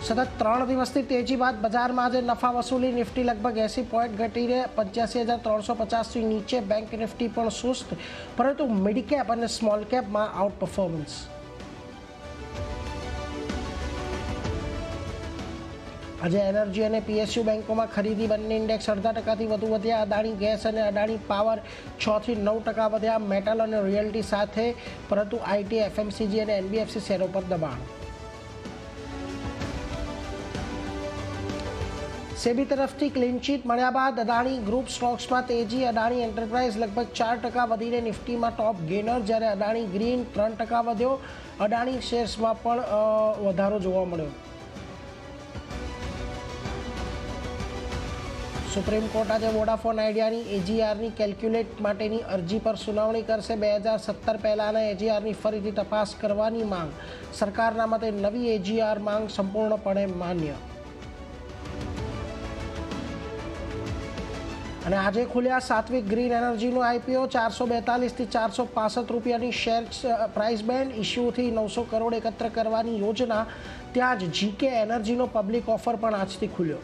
સતત 3 દિવસથી તેજી બાદ બજારમાં આજે નફા વસૂલી નિફ્ટી લગભગ 80 પોઈન્ટ ઘટીને 85,350થી નીચે, બેંક નિફ્ટી પણ સુસ્ત, પરંતુ મિડ કેપ અને સ્મોલ કેપમાં આઉટ પરફોર્મન્સ. આજે એનર્જી અને પીએસયુ બેંકોમાં ખરીદી બંને ઇન્ડેક્સ 0.5% વધુ વધ્યા. અદાણી ગેસ અને અદાણી પાવર 6 થી 9% વધ્યા. મેટલ અને રોયલ્ટી સાથે, પરંતુ આઈટી, એફએમસીજી અને એનબીએફસી શેરો પર દબાણ. સેબી તરફથી ક્લીન ચીટ મળ્યા બાદ અદાણી ગ્રુપ સ્ટોક્સમાં તેજી. અદાણી એન્ટરપ્રાઇઝ લગભગ 4% વધીને નિફ્ટીમાં ટોપ ગેનર, જ્યારે અદાણી ગ્રીન 3% વધ્યો. અદાણી શેર્સમાં પણ વધારો જોવા મળ્યો. સુપ્રીમ કોર્ટ આજે વોડાફોન આઈડિયાની એજીઆરની કેલ્ક્યુલેટ માટેની અરજી પર સુનાવણી કરશે. 2017 પહેલાંના એજીઆરની ફરીથી તપાસ કરવાની માંગ. સરકારના મતે નવી એજીઆર માંગ સંપૂર્ણપણે માન્ય. અને આજે ખુલ્યા સાત્વિક ગ્રીન એનર્જીનું આઈપીઓ. 442 થી 465 રૂપિયાની શેર પ્રાઇસ બેન્ડ. ઇસ્યુથી 900 કરોડ એકત્ર કરવાની યોજના. ત્યાં જ જીકે એનર્જીનો પબ્લિક ઓફર પણ આજથી ખુલ્યો.